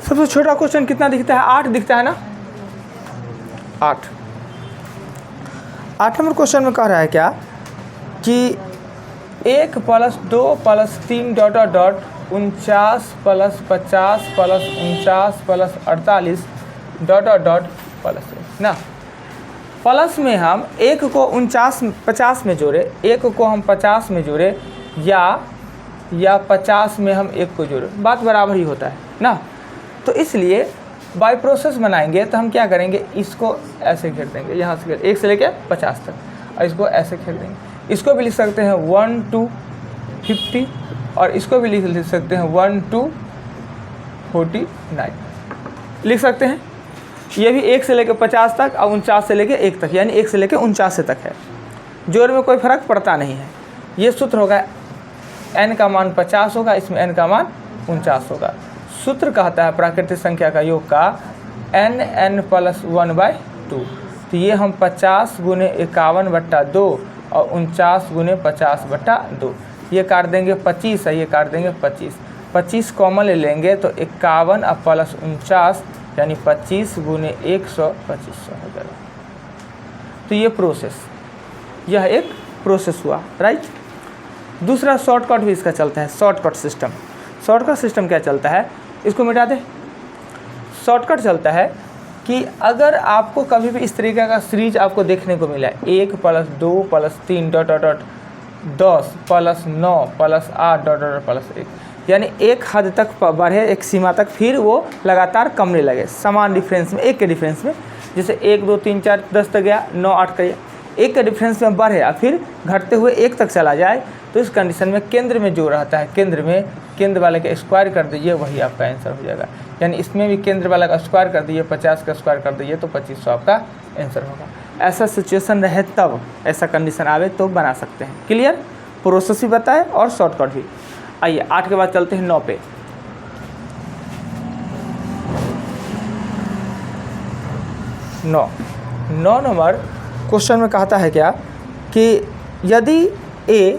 सबसे छोटा क्वेश्चन कितना दिखता है? 8 दिखता है ना, 8 नंबर क्वेश्चन में कह रहा है क्या कि 1 + 2 + 3 ... 49 + 50 + 49 + 48 ... प्लस ना। प्लस में हम 1 को 50 में जोड़े, 1 को हम 50 में जोड़े या 50 में हम 1 को जोड़े, बात बराबर ही होता है ना। तो इसलिए बाय प्रोसेस बनाएंगे तो हम क्या करेंगे, इसको ऐसे घेर देंगे, यहाँ से 1 से लेकर 50 तक, और इसको ऐसे घेर देंगे। इसको भी लिख सकते हैं 1 to 50 और इसको भी लिख सकते हैं 1 to 49 लिख सकते हैं। ये भी 1 से लेकर 50 तक और 49 से लेकर 1 तक, यानी 1 से लेकर 49 तक है। जोड़ में कोई फर्क पड़ता नहीं है। ये सूत्र होगा n का मान 50 होगा, इसमें n का मान 49 होगा। सूत्र कहता है प्राकृतिक संख्या का योग का n + 1/2। तो ये हम 50 × 51/2 और 49 × 50/2, ये काट देंगे 25 है, ये काट देंगे 25 कॉमन ले लेंगे तो 51 और प्लस 49 यानी 25 × 100 2500 हो जाएगा। तो ये प्रोसेस, यह एक प्रोसेस हुआ, राइट। दूसरा शॉर्टकट भी इसका चलता है, शॉर्टकट सिस्टम क्या चलता है, इसको मिटा दे। शॉर्टकट चलता है कि अगर आपको कभी भी इस तरीके का सीरीज आपको देखने को मिला, 1 + 2 + 3 ... 10 + 9 + 8 ... +1, यानी एक हद तक बढ़े, एक सीमा तक, फिर वो लगातार कमने लगे समान डिफरेंस में, 1 के डिफरेंस में। जैसे 1 2 3 4 10 तक गया, 9 8 गया, 1 के डिफरेंस में बढ़े और फिर घटते हुए 1 तक चला जाए, तो इस कंडीशन में केंद्र में जो रहता है, केंद्र वाले का स्क्वायर कर दीजिए, वही आपका आंसर हो जाएगा। यानी इसमें भी केंद्र वाला का स्क्वायर कर दीजिए, 50 का स्क्वायर कर दीजिए, तो 2500 आपका आंसर होगा। ऐसा सिचुएशन रहे तब, ऐसा कंडीशन आवे तो बना सकते हैं। क्लियर, प्रोसेस भी बताए और शॉर्टकट भी। आइए 8 के बाद चलते हैं 9 पे। 9 नंबर क्वेश्चन में कहता है क्या कि यदि a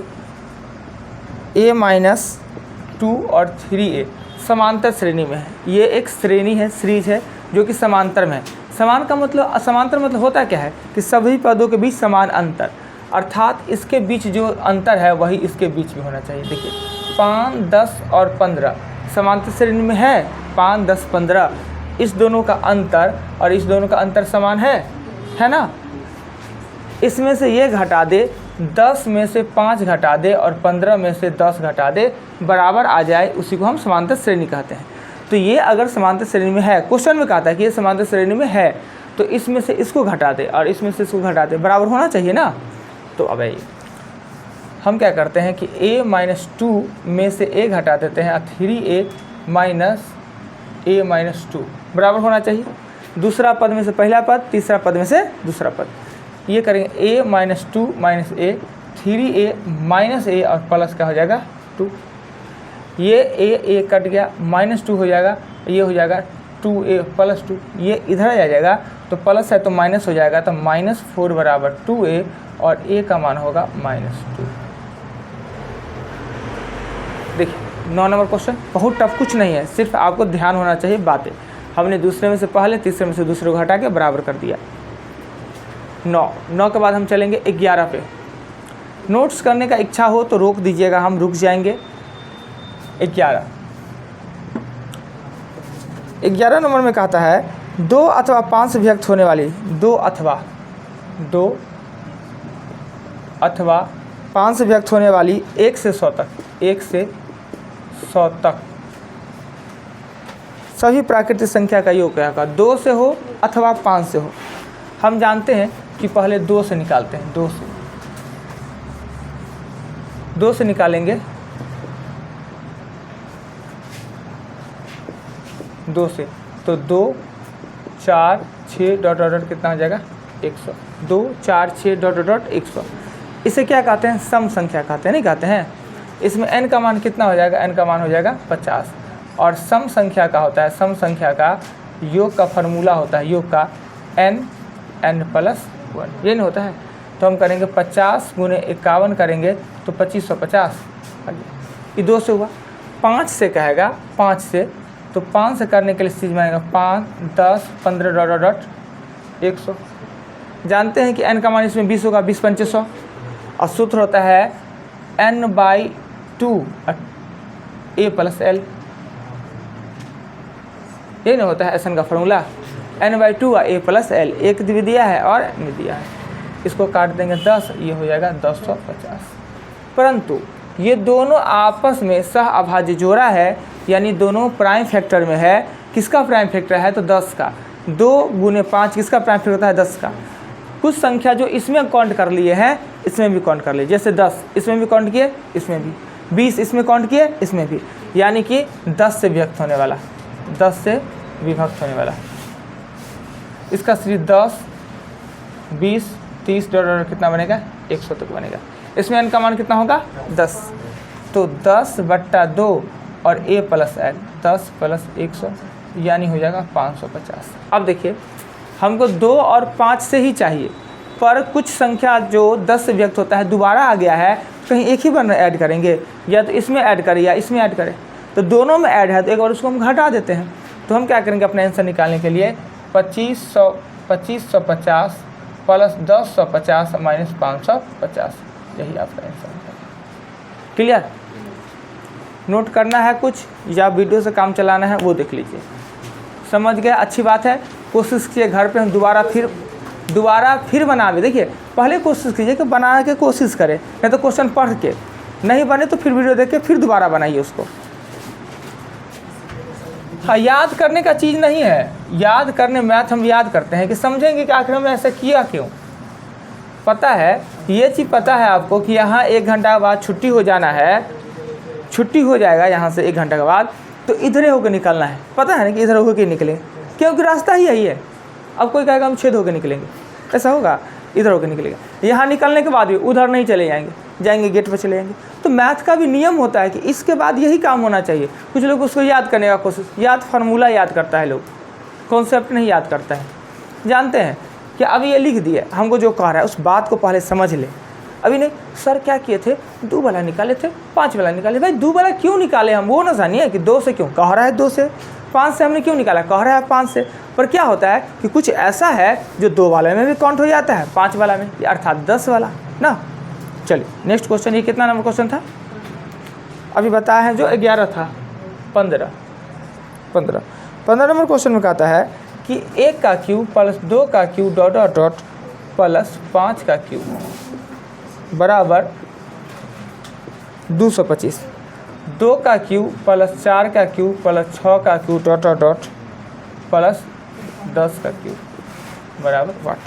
- 2 और 3a समांतर श्रेणी में है, ये एक श्रेणी है, सीरीज है जो कि समांतर में है। समांतर मतलब होता क्या है कि सभी पदों के बीच समान अंतर, अर्थात इसके बीच जो अंतर है वही इसके बीच में होना चाहिए। देखिए 5 10 और 15 समांतर श्रेणी में है, 5 10 15, इस दोनों का अंतर और इस दोनों का अंतर समान है ना। इसमें से ये घटा दे, 10 में से 5 घटा दे और 15 में से 10 घटा दे, बराबर आ जाए, उसी को हम समांतर श्रेणी कहते हैं। तो ये अगर समांतर श्रेणी में है, क्वेश्चन में कहता है कि ये समांतर श्रेणी में है, तो इसमें से इसको घटा दे और इसमें से इसको घटा दे, बराबर होना चाहिए ना। तो अब हम क्या करते हैं कि a - 2 में से a घटा देते हैं और 3a - a - 2 बराबर होना चाहिए। दूसरा पद में से पहला पद, तीसरा पद में से दूसरा पद, ये करेंगे a - 2 - a, 3a - a और प्लस क्या हो जाएगा 2। ये a कट गया, -2 हो जाएगा, ये हो जाएगा 2a + 2, ये इधर आ जाएगा तो प्लस है तो माइनस हो जाएगा, तो -4 = 2a और a का मान होगा -2। देखिए 9 नंबर क्वेश्चन बहुत टफ कुछ नहीं है, सिर्फ आपको ध्यान होना चाहिए बातें। हमने दूसरे में से पहले, तीसरे में से दूसरे को हटा के बराबर कर दिया। 9 के बाद हम चलेंगे 11 पे। नोट्स करने का इच्छा हो तो रोक दीजिएगा, हम रुक जाएंगे। 11 नंबर में कहता है 2 अथवा 5 से व्यक्त होने वाली, 2 अथवा 5 से व्यक्त होने वाली 1 से 100 तक सभी प्राकृतिक संख्या का योग क्या होगा, 2 से हो अथवा 5 से हो। हम जानते हैं कि पहले 2 से निकालते हैं, 2 से निकालेंगे, 2 से तो 2 4 6 ... कितना हो जाएगा 100। 2 4 6 ... 100। इसे क्या कहते हैं, सम संख्या कहते हैं, नहीं कहते हैं। इसमें n का मान कितना हो जाएगा, n का मान हो जाएगा 50। और सम संख्या का होता है, सम संख्या का योग का फार्मूला होता है, योग का n + 1, ये नहीं होता है। तो हम करेंगे 50 × 51 करेंगे तो 2550, ये 2 से हुआ। 5 से कहेगा, 5 से तो 5 से करने के लिए चीज़ बनेगा 5, 10, 15 डॉट डॉट डॉट 100। जानते हैं कि n का मान इसमें 20 होगा, 20 पंचे 100, और सूत्र होता है n/2 a प्लस l। ये नहीं होता है SN का formula, n/2 a plus l। एक भी दिया है और n भी दिया है, इसको काट देंगे 10, ये हो जाएगा 250। परंतु ये दोनों आपस में सह अभाज्य जोड़ा है, यानी दोनों प्राइम फैक्टर में है। किसका प्राइम फैक्टर है? तो 10 का। 2 × 5 किसका प्राइम फैक्टर होता है? 10 का। कुछ संख्या जो इसमें काउंट कर लिए हैं, इसमें भी काउंट कर लिए, जैसे 10 इसमें भी काउंट किए, इसमें भी 20 इसमें काउंट किए, इसमें भी, यानी कि 10 से विभक्त होने वाला, 10 से विभक्त होने वाला। इसका सीरीज 10, 20, 30 डॉट कितना बनेगा? 100 तक बनेगा। इसमें n का मान कितना होगा? 10। तो 10/2 और a प्लस l, 10 प्लस 100 यानी हो जाएगा 550। अब देखिए, हमको 2 और 5 से ही चाहिए, पर कुछ संख्या जो 10 से व्यक्त होता है दोबारा आ गया है, कहीं एक ही बार ऐड करेंगे, या तो इसमें ऐड करें या इसमें ऐड करें। तो दोनों में ऐड है तो एक बार उसको हम घटा देते हैं। तो हम क्या करेंगे अपना आंसर निकालने के लिए? 2550 प्लस 1050 माइनस 550, यही आपका आंसर है। क्लियर? नोट करना है कुछ या वीडियो से काम चलाना है वो देख लीजिए। समझ गए? अच्छी बात है। कोशिश कीजिए घर पे हम दोबारा फिर बनावे। देखिए, पहले कोशिश कीजिए कि बना के कोशिश करें, नहीं तो क्वेश्चन पढ़ के नहीं बने तो फिर वीडियो देख के फिर दोबारा बनाइए उसको। हाँ, याद करने का चीज़ नहीं है। याद करने मैथ हम याद करते हैं कि समझेंगे कि आखिर हमने ऐसा किया क्यों। पता है, ये चीज़ पता है आपको कि यहाँ 1 घंटा के बाद छुट्टी हो जाना है, छुट्टी हो जाएगा यहाँ से 1 घंटा के बाद, तो इधर होकर निकलना है। पता है ना कि इधर होकर निकलेंगे, क्योंकि रास्ता ही यही है। अब कोई कहेगा हम छेद होकर निकलेंगे, ऐसा होगा? इधर होकर निकलेगा। यहाँ निकलने के बाद भी उधर नहीं चले जाएंगे गेट पर चले जाएंगे। तो मैथ का भी नियम होता है कि इसके बाद यही काम होना चाहिए। कुछ लोग उसको याद करने का कोशिश, फार्मूला याद करता है लोग, कॉन्सेप्ट नहीं याद करता है। जानते हैं कि अभी ये लिख दिया, हमको जो कह रहा है उस बात को पहले समझ ले। अभी नहीं, सर क्या किए थे? 2 वाला निकाले थे, 5 वाला निकाले। भाई 2 वाला क्यों निकाले हम वो ना जानिए कि 2 से क्यों कह रहा है, 2 से 5 से हमने क्यों निकाला, कह रहा है 5 से। पर क्या होता है कि कुछ ऐसा है जो 2 वाले में भी काउंट हो जाता है, 5 वाला में, अर्थात 10 वाला ना। चलिए नेक्स्ट क्वेश्चन। ये कितना नंबर क्वेश्चन था? अभी बताया है जो 11 था, 15 नंबर क्वेश्चन में कहता है कि 1 का क्यूब प्लस 2 का cube dot dot dot plus 5 का क्यूब बराबर 225। 2 का क्यूब प्लस 4 का क्यूब प्लस 6 का cube dot dot dot plus 10 का क्यूब बराबर वाट।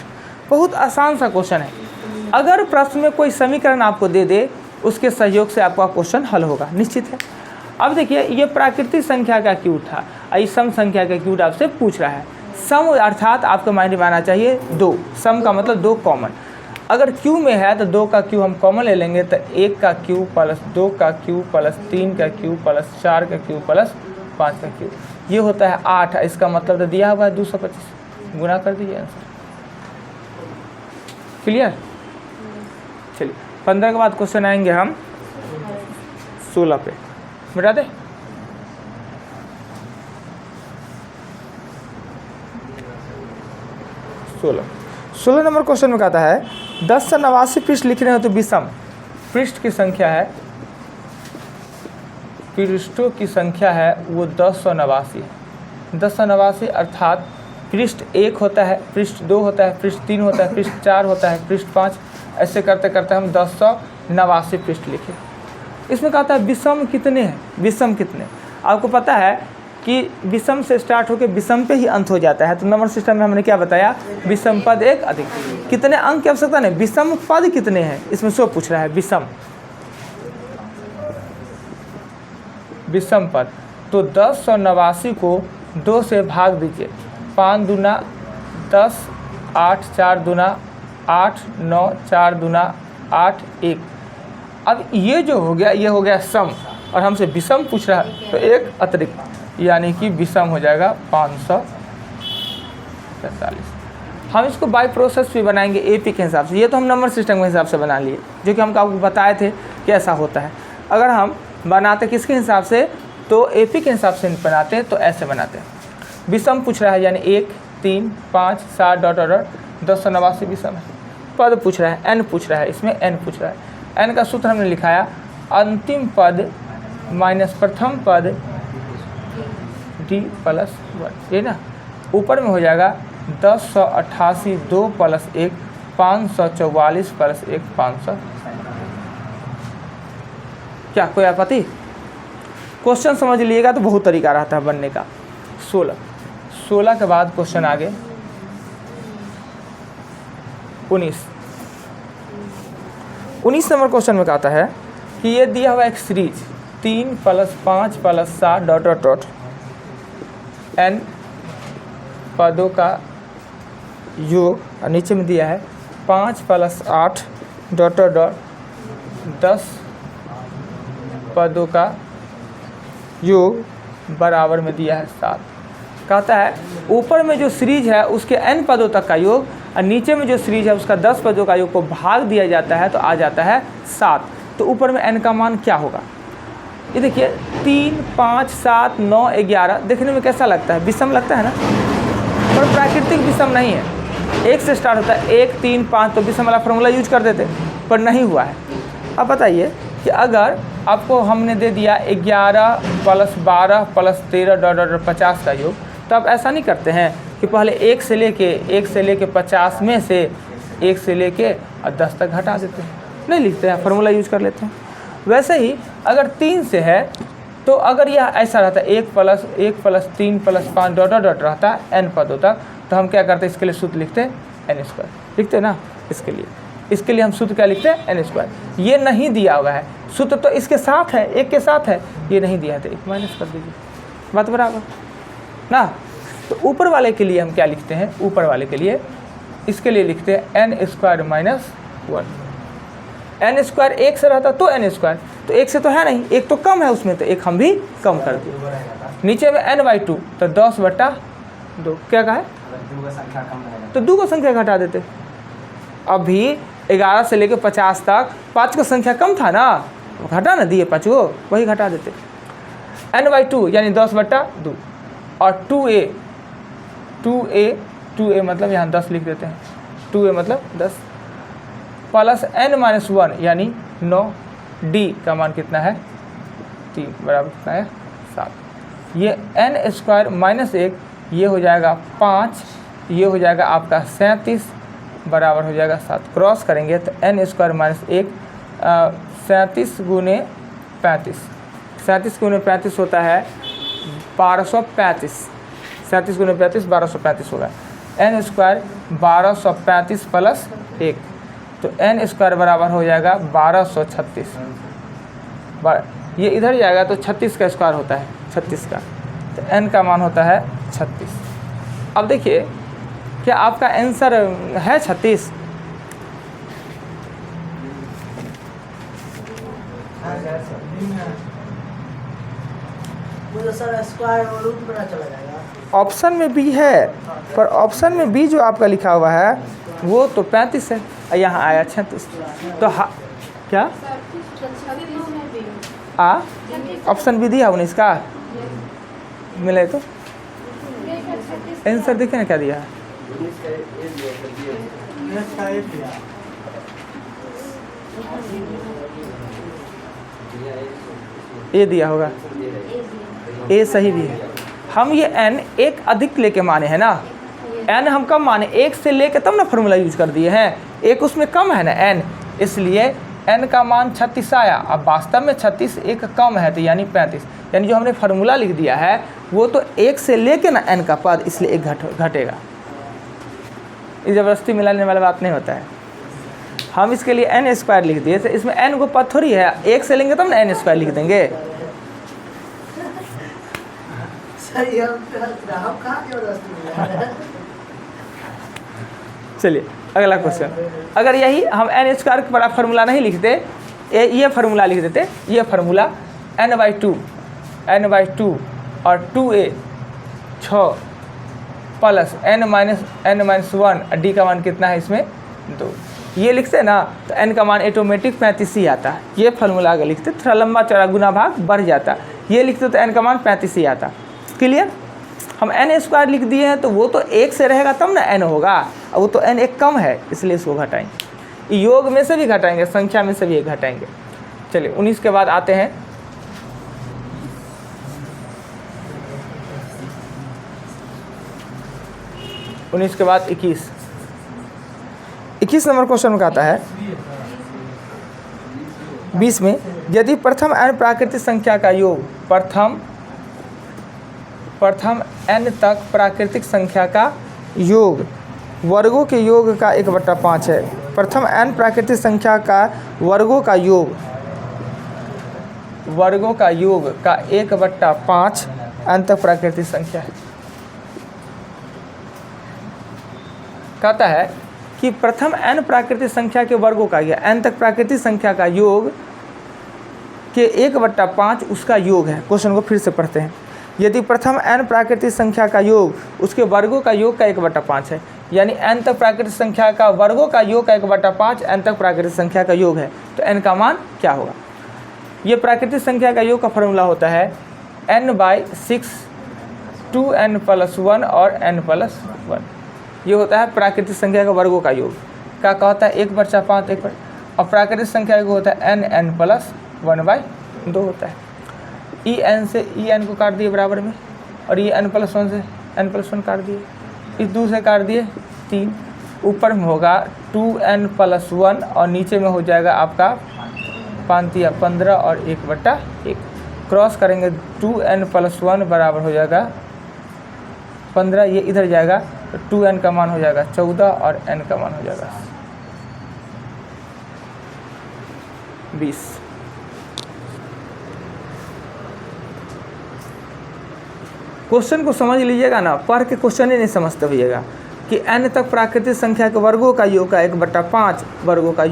बहुत आसान सा क्वेश्चन है। अगर प्रश्न में कोई समीकरण आपको दे दे, उसके सहयोग से आपका क्वेश्चन हल होगा, निश्चित है। अब देखिए, ये प्राकृतिक संख्या का क्यूब था, सम संख्या का क्यूब आपसे पूछ रहा है। सम अर्थात आपके माइंड में आना चाहिए 2। सम का मतलब 2 कॉमन। अगर क्यू में है तो 2 का क्यूब हम कॉमन ले लेंगे, तो 1 का क्यूब प्लस 2 का क्यूब प्लस 3 का क्यूब प्लस 4 का क्यूब प्लस 5 का क्यूब, ये होता है 8। इसका मतलब तो दिया हुआ है 225, गुना कर दीजिए आंसर। क्लियर? चलिए 15 के बाद क्वेश्चन आएंगे हम 16 पे। मिटा दे। सोलह नंबर क्वेश्चन में कहता है 10 से 89 पृष्ठ लिखने हो तो विषम पृष्ठ की संख्या है, पृष्ठों की संख्या है वो 1089 है। 1089 अर्थात पृष्ठ 1 होता है, पृष्ठ 2 होता है, पृष्ठ 3 होता है, पृष्ठ 4 होता है, पृष्ठ 5, ऐसे करते करते हम 1089 पृष्ठ लिखे। इसमें कहता है विषम कितने हैं? विषम कितने? आपको पता है कि विषम से स्टार्ट होकर विषम पे ही अंत हो जाता है। तो नंबर सिस्टम में हमने क्या बताया? विषम पद 1 अधिक। कितने अंक की आवश्यकता नहीं, विषम पद कितने हैं इसमें सो पूछ रहा है। विषम पद तो 1089 को 2 से भाग दीजिए। 5 दूना 10, 8 4 दूना 8, 9 4 दूना 8 1। अब ये जो हो गया, ये हो गया सम, और हमसे विषम पूछ रहा है तो 1 अतिरिक्त, यानी कि विषम हो जाएगा 545। हम इसको बाय प्रोसेस भी बनाएंगे एपी के हिसाब से। ये तो हम नंबर सिस्टम के हिसाब से बना लिए, जो कि हम आपको बताए थे कि ऐसा होता है। अगर हम बनाते किसके हिसाब से? तो एपी के हिसाब से बनाते हैं तो ऐसे बनाते हैं। विषम पूछ रहा है यानी 1, 3, 5, 7 डॉट डॉट 1089 विषम है। पद पूछ रहा है, एन पूछ रहा है, इसमें एन पूछ रहा है। एन का सूत्र हमने लिखाया अंतिम पद माइनस प्रथम पद डी प्लस 1, ये ना ऊपर में हो जाएगा 1088 2 प्लस 1 544 प्लस 1 500। क्या कोई आपत्ति? क्वेश्चन समझ लीजिएगा तो बहुत तरीका रहता है बनने का। 16 के बाद क्वेश्चन आगे 19 नंबर क्वेश्चन में कहता है कि ये दिया हुआ एक series 3 + 5 + 7 dot dot dot N पदों का योग, और नीचे में दिया है 5 + 8 डॉट डॉट डॉट 10 पदों का योग बराबर में दिया है 7। कहता है ऊपर में जो सीरीज है उसके n पदों तक का योग और नीचे में जो सीरीज है उसका 10 पदों का योग को भाग दिया जाता है तो आ जाता है 7। तो ऊपर में n का मान क्या होगा? ये देखिए 3, 5, 7, 9, 11 देखने में कैसा लगता है? विषम लगता है ना, पर प्राकृतिक विषम नहीं है। 1 से स्टार्ट होता है 1, 3, 5, तो विषम वाला फॉर्मूला यूज कर देते पर नहीं हुआ है। अब बताइए कि अगर आपको हमने दे दिया 11 + 12 + 13 डॉट डॉट 50 का योग, तो आप ऐसा नहीं करते हैं कि पहले 1 से लेके 50 में से 1 से लेके और 10 तक घटा देते हैं, नहीं लिखते हैं, फार्मूला यूज कर लेते हैं। वैसे ही अगर 3 से है तो अगर यह ऐसा रहता है 1 + 3 + 5 डॉट डॉट डॉट रहता है n पदों तक, तो हम क्या करते हैं इसके लिए सूत्र लिखते हैं n², लिखते हैं ना। इसके लिए हम सूत्र क्या लिखते हैं n²। ये नहीं दिया हुआ है सूत्र, तो इसके साथ है, 1 के साथ है, ये नहीं दिया है तो 1 माइनस कर दीजिए, बात बराबर ना। तो ऊपर वाले के लिए हम क्या लिखते हैं? ऊपर वाले के लिए इसके लिए लिखते हैं n² - 1। n² 1 से रहता तो n², तो 1 से तो है नहीं, 1 तो कम है उसमें, तो 1 हम भी कम कर दिए। नीचे में n/2 तो 10/2 क्या कहा है? तो 2 को संख्या घटा देते। अभी 11 से लेकर 50 तक 5 का संख्या कम था ना, घटा ना दिए 5 को, वही घटा देते। n/2 यानी 10/2 और 2a मतलब यहाँ 10 लिख देते हैं, 2a मतलब 10 प्लस n-1 यानी 9, d का मान कितना है? 3 बराबर कितना है? 7। ये n² - 1 ये हो जाएगा 5, ये हो जाएगा आपका 37 बराबर हो जाएगा 7। क्रॉस करेंगे तो n² - 1 37 × 35, 37 × 35 होता है 1235, 37 × 35 1235 होगा। n² 1235 + 1 तो n² बराबर हो जाएगा 1236। ये इधर जाएगा तो 36 का स्क्वायर होता है, 36 का, तो n का मान होता है 36। अब देखिए क्या आपका आंसर है 36? ऑप्शन में बी है, पर ऑप्शन में बी जो आपका लिखा हुआ है वो तो 35 है, यहाँ आया 36। तो क्या ऑप्शन बी दिया 19 का मिले तो आंसर देखिए ना क्या दिया है। ये दिया होगा, ए सही भी है। हम ये n एक अधिक लेके माने हैं ना, n हम कम माने, 1 से लेके तब ना फॉर्मूला यूज कर दिए हैं, 1 उसमें कम है ना n, इसलिए n का मान 36 आया। अब वास्तव में 36 1 कम है तो यानी 35, यानी जो हमने फार्मूला लिख दिया है वो तो 1 से लेके ना n का पद, इसलिए 1 घटेगा। ये ज़बरदस्ती मिलाने वाला बात नहीं होता है। हम इसके लिए n² लिख दिए, तो इसमें n को पद थोड़ी है, 1 से लेंगे तब ना n² लिख देंगे। चलिए अगला क्वेश्चन। अगर यही हम n² का बड़ा फार्मूला नहीं लिखते, ये फार्मूला लिख देते, ये फार्मूला n/2 और 2a 6 प्लस n-1 d का मान कितना है इसमें 2, ये लिखते ना तो n का मान ऑटोमेटिक 35 ही आता है। ये फार्मूला अगर लिखते थोड़ा लंबा चौड़ा गुना भाग बढ़ जाता, ये लिखते तो n का मान 35 ही आता। क्लियर? हम n² लिख दिए हैं तो वो तो 1 से रहेगा तब ना n होगा, अब वो तो n एक कम है इसलिए इसको घटाएंगे। योग में से भी घटाएंगे, संख्या में से भी एक घटाएंगे। चलिए 19 के बाद आते हैं 19 के बाद 21 नंबर क्वेश्चन में कहता है 20 में, यदि प्रथम n प्राकृतिक संख्या का योग प्रथम n तक प्राकृतिक संख्या का योग वर्गों के योग का 1/5 है। प्रथम n प्राकृतिक संख्या का वर्गों का योग का 1/5 n तक प्राकृतिक संख्या है। कहता है कि प्रथम n प्राकृतिक संख्या के वर्गों का या n तक प्राकृतिक संख्या का योग के 1/5 उसका योग है। क्वेश्चन को फिर से पढ़ते हैं। यदि प्रथम n प्राकृतिक संख्या का योग उसके वर्गों का योग का 1/5 है, यानी n तक प्राकृतिक संख्या का वर्गों का योग का 1/5 n तक प्राकृतिक संख्या का योग है, तो n का मान क्या होगा? ये प्राकृतिक संख्या का योग का फॉर्मूला होता है n/6 2n + 1 और n+1। ये होता है प्राकृतिक संख्या का वर्गों का योग। क्या कहता है? 1/5 1 और प्राकृतिक संख्या का होता है n+1/2 होता है। en से en को काट दिए बराबर में, और ये n+1 से n+1 काट दिए, इस 2 से काट दिए 3, ऊपर में होगा 2n+1 और नीचे में हो जाएगा आपका 5×15 और 1/1। क्रॉस करेंगे 2n+1 बराबर हो जाएगा 15, ये इधर जाएगा तो 2n का मान हो जाएगा 14 और n का मान हो जाएगा 20। क्वेश्चन को समझ लीजिएगा ना, पढ़ के क्वेश्चन ही नहीं समझते होइएगा कि n तक प्राकृतिक संख्या के वर्गों का योग का 1/5 वर्गों का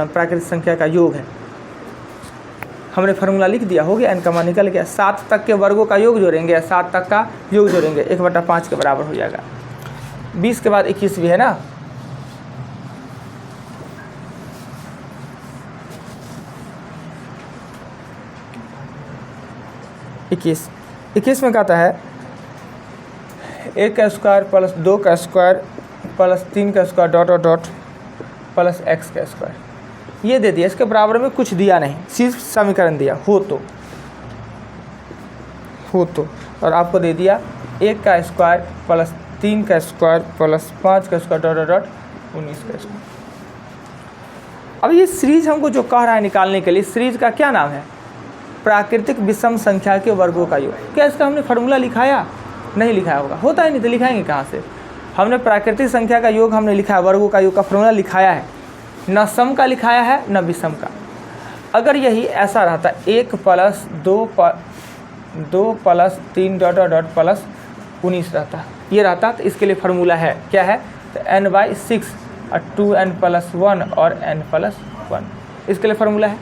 प्राकृतिक संख्या का योग है। हमने फार्मूला लिख दिया, हो गया, n का मान निकल गया। 7 तक के वर्गों का योग जोड़ेंगे, 7 तक का योग जोड़ेंगे, 1/5 के बराबर हो जाएगा। 20 के बाद 21 भी है ना। इक्कीस में कहता है 1 का स्क्वायर प्लस 2 का स्क्वायर प्लस 3 का square dot dot dot plus x का स्क्वायर, ये दे दिया। इसके बराबर में कुछ दिया नहीं, सिर्फ समीकरण दिया हो तो और आपको दे दिया 1 का स्क्वायर प्लस 3 का स्क्वायर प्लस 5 का स्क्वायर डॉट डॉट डॉट 19 का स्क्वायर। अब ये सीरीज हमको जो कह रहा है निकालने के लिए, सीरीज का क्या नाम है? प्राकृतिक विषम संख्या के वर्गों का योग। क्या इसका हमने फार्मूला लिखाया? नहीं लिखाया होगा, होता है नहीं तो लिखाएंगे कहाँ से? हमने प्राकृतिक संख्या का योग हमने लिखा है, वर्गों का योग का फार्मूला लिखाया है, न सम का लिखाया है न विषम का। अगर यही ऐसा रहता 1 + 2 + 3 डॉट डॉट डॉट प्लस 19 रहता, ये रहता तो इसके लिए फार्मूला है, क्या है? तो n/6 और 2n+1 और n+1 इसके लिए फार्मूला है।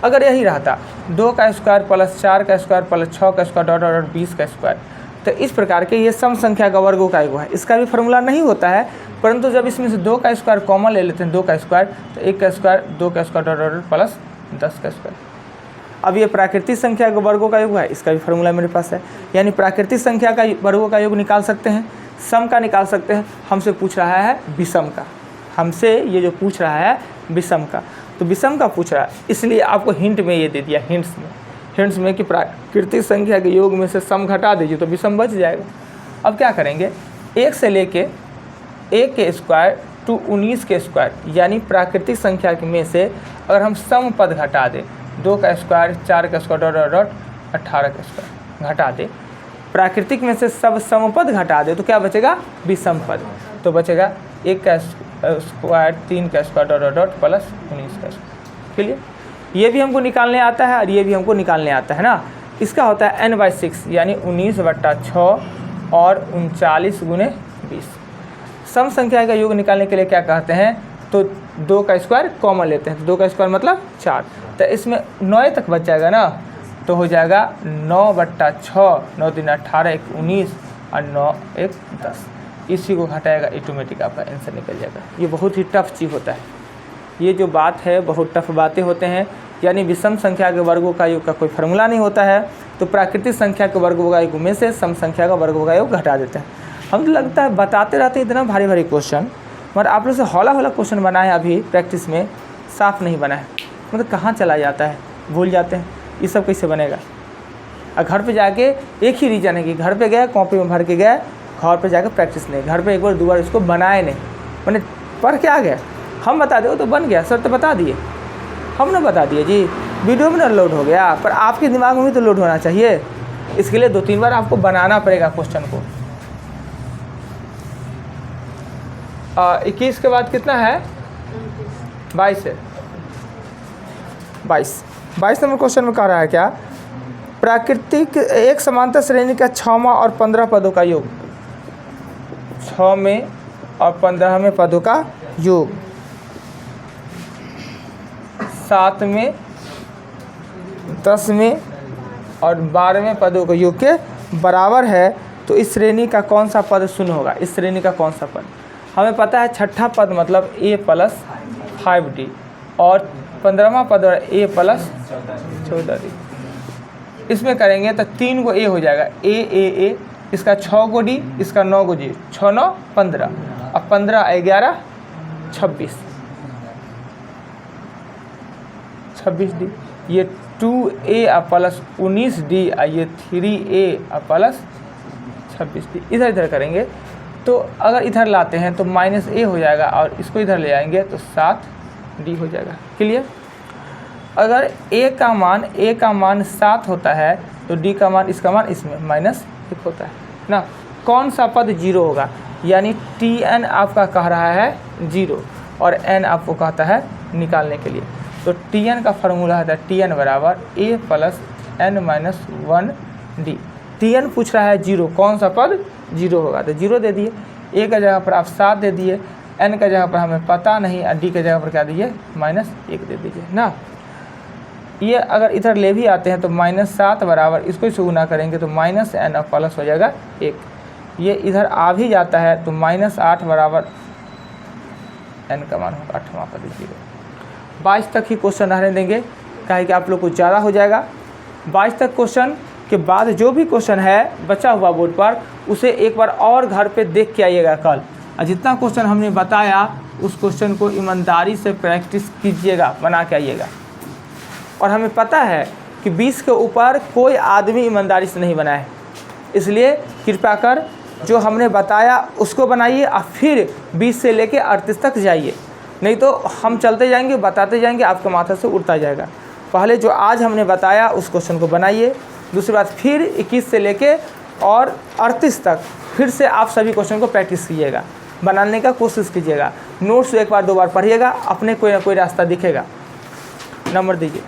अगर यही रहता 2 का स्क्वायर प्लस 4 का स्क्वायर प्लस 6 का स्क्वायर डॉट डॉट 20 का स्क्वायर, तो इस प्रकार के ये सम संख्या का वर्गों का योग है। इसका भी फार्मूला नहीं होता है, परंतु जब इसमें से 2 का स्क्वायर कॉमन ले लेते हैं, 2 का स्क्वायर तो 1 का स्क्वायर 2 का स्क्वायर डॉट डॉट प्लस 10 का स्क्वायर। अब ये प्राकृतिक संख्या के वर्गों का योग है, इसका भी फार्मूला मेरे पास है। यानी प्राकृतिक संख्या का वर्गों का योग निकाल सकते हैं, सम का निकाल सकते हैं। हमसे पूछ रहा है विषम का, हमसे ये जो पूछ रहा है विषम का, तो विषम का पूछ रहा है, इसलिए आपको हिंट में ये दे दिया, हिंट्स में कि प्राकृतिक संख्या के योग में से सम घटा दीजिए तो विषम बच जाएगा। अब क्या करेंगे? 1 से लेके 1 के स्क्वायर टू 19 के स्क्वायर, यानी प्राकृतिक संख्या में से अगर हम सम पद घटा दें, 2 का स्क्वायर 4 का स्क्वायर डॉट डॉट डॉट 18 का स्क्वायर घटा दे, प्राकृतिक में से सब सम पद घटा दे, तो क्या बचेगा? विषम पद। तो बचेगा 1 का स्क्वायर 3 का square dot dot dot plus 19 का स्क्वायर। क्लियर? ये भी हमको निकालने आता है और ये भी हमको निकालने आता है ना। इसका होता है n/6 यानी 19/6 और 39 × 20। सम संख्या का योग निकालने के लिए क्या कहते हैं? तो 2 का स्क्वायर कॉमन लेते हैं, तो 2 का स्क्वायर मतलब 4, तो इसमें 9 तक बच जाएगा ना, तो हो जाएगा 9/6, 9 × 18 = 19 और 9 × 10। इसी को घटाएगा, ऑटोमेटिक आपका आंसर निकल जाएगा। ये बहुत ही टफ चीज़ होता है, ये जो बात है बहुत टफ बातें होते हैं। यानी विषम संख्या के वर्गों का योग का कोई फार्मूला नहीं होता है, तो प्राकृतिक संख्या के वर्गमूल में से सम संख्या का वर्गमूल घटा देते हैं। हम तो लगता है बताते रहते हैं इतना भारी भारी क्वेश्चन, मगर आप लोग से हौला हौला क्वेश्चन बना है, अभी प्रैक्टिस में साफ नहीं बना है, मतलब कहाँ चला जाता है, भूल जाते हैं। ये सब कैसे बनेगा? और घर पे जाके एक ही रीज़न है कि घर पे गए, कॉपी में भर के गए, घर पे जाके प्रैक्टिस नहीं, घर पे एक बार दो बार इसको बनाए नहीं, मैंने पढ़ के आ गया, हम बता दे तो बन गया, सर तो बता दिए, हमने बता दिए जी, वीडियो में ना लोड हो गया, पर आपके दिमाग में भी तो लोड होना चाहिए। इसके लिए 2-3 बार आपको बनाना पड़ेगा क्वेश्चन को। 21 के बाद कितना है? 22 है। 22 नंबर क्वेश्चन में कह रहा है क्या? प्राकृतिक एक समांतर श्रेणी का 6वां और 15 पदों का योग, 6वें और 15वें पदों का योग 7वें, 10वें और 12वें पदों के योग के बराबर है, तो इस श्रेणी का कौन सा पद शून्य होगा? इस श्रेणी का कौन सा पद? हमें पता है छठा पद मतलब a + 5d और 15वां पद a + 14d। इसमें करेंगे तो 3 को a हो जाएगा, a, इसका 6 को d, इसका 9 को g, 6 9 15, अब 15 11 26d, ये 2a + 19d, ये 3a + 26d। इधर करेंगे तो अगर इधर लाते हैं तो -a हो जाएगा और इसको इधर ले आएंगे तो 7d हो जाएगा। क्लियर? अगर a का मान 7 होता है तो d का मान, इसका मान इसमें -1 होता है ना। कौन सा पद 0 होगा? यानी tn आपका कह रहा है 0 और n आपको कहता है निकालने के लिए, तो tn का फार्मूला है tn = a + n - 1d। tn पूछ रहा है 0, कौन सा पद 0 होगा, तो 0 दे दिए, a का जगह पर आप 7 दे दिए, n का जगह पर हमें पता नहीं, d का जगह पर क्या दीजिए -1 दे दीजिए ना। ये अगर इधर ले भी आते हैं तो -7 बराबर, इसको इसे गुना करेंगे तो -n और प्लस हो जाएगा 1, ये इधर आ भी जाता है तो -8 बराबर n का मान होगा 8वां पद 0। 22 तक ही क्वेश्चन रहने देंगे, कहे कि आप लोग को ज़्यादा हो जाएगा। 22 तक क्वेश्चन के बाद जो भी क्वेश्चन है बचा हुआ बोर्ड पर, उसे एक बार और घर पे देख के आइएगा कल, और जितना क्वेश्चन हमने बताया उस क्वेश्चन को ईमानदारी से प्रैक्टिस कीजिएगा, बना के आइएगा। और हमें पता है कि 20 के ऊपर कोई आदमी ईमानदारी से नहीं बना है, इसलिए कृपया कर जो हमने बताया उसको बनाइए और फिर 20 से लेके 38 तक जाइए, नहीं तो हम चलते जाएंगे बताते जाएंगे, आपके माथा से उड़ता जाएगा। पहले जो आज हमने बताया उस क्वेश्चन को बनाइए, दूसरी बात फिर 21 से लेके और 38 तक फिर से आप सभी क्वेश्चन को प्रैक्टिस कीजिएगा, बनाने का कोशिश कीजिएगा। नोट्स एक बार 2 बार पढ़िएगा, अपने कोई ना कोई रास्ता दिखेगा। नंबर दीजिए।